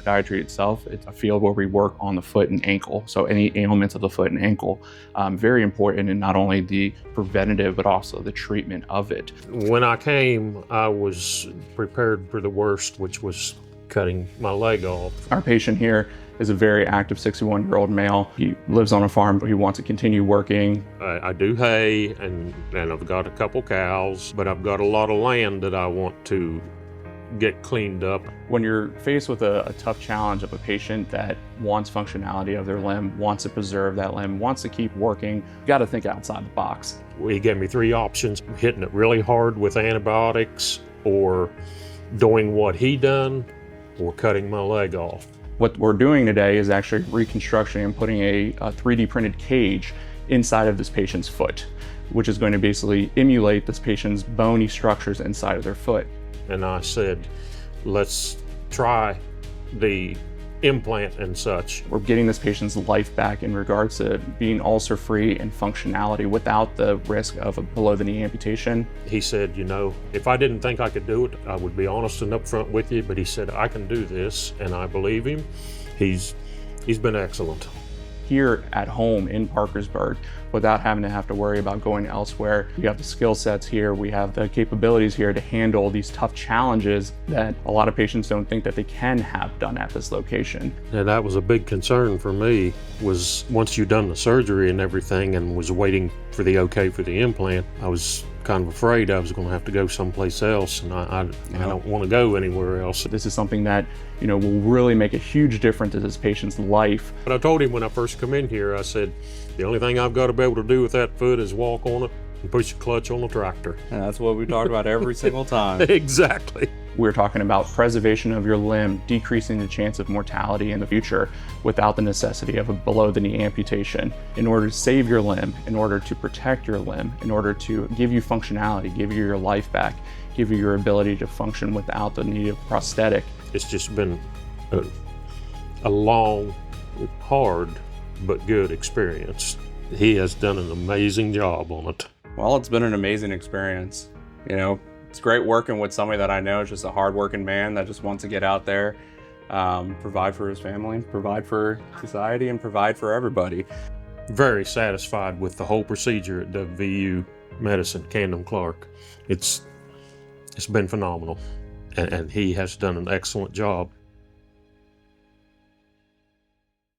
podiatry itself, it's a field where we work on the foot and ankle. So any ailments of the foot and ankle, very important in not only the preventative, but also the treatment of it. When I came, I was prepared for the worst, which was cutting my leg off. Our patient here is a very active 61-year-old male. He lives on a farm, but he wants to continue working. I do hay, and I've got a couple cows, but I've got a lot of land that I want to get cleaned up. When you're faced with a tough challenge of a patient that wants functionality of their limb, wants to preserve that limb, wants to keep working, you got to think outside the box. He gave me 3 options: hitting it really hard with antibiotics, or doing what he done, or cutting my leg off. What we're doing today is actually reconstruction and putting a 3D printed cage inside of this patient's foot, which is going to basically emulate this patient's bony structures inside of their foot. And I said, let's try the implant and such. We're getting this patient's life back in regards to being ulcer-free and functionality without the risk of a below-the-knee amputation. He said, you know, if I didn't think I could do it, I would be honest and upfront with you, but he said, I can do this, and I believe him. He's been excellent. Here at home in Parkersburg, without having to have to worry about going elsewhere. We have the skill sets here, we have the capabilities here to handle these tough challenges that a lot of patients don't think that they can have done at this location. And that was a big concern for me, was once you'd done the surgery and everything and was waiting for the okay for the implant, I was kind of afraid I was going to have to go someplace else, and I don't want to go anywhere else. This is something that, you know, will really make a huge difference in this patient's life. But I told him when I first come in here, I said, the only thing I've got to be able to do with that foot is walk on it and push the clutch on the tractor. And that's what we talk about every single time. Exactly. We're talking about preservation of your limb, decreasing the chance of mortality in the future without the necessity of a below-the-knee amputation. In order to save your limb, in order to protect your limb, in order to give you functionality, give you your life back, give you your ability to function without the need of prosthetic. It's just been a long, hard, but good experience. He has done an amazing job on it. Well, it's been an amazing experience. You know, it's great working with somebody that I know is just a hardworking man that just wants to get out there, provide for his family, provide for society, and provide for everybody. Very satisfied with the whole procedure at WVU Medicine, Camden Clark. It's been phenomenal, and he has done an excellent job.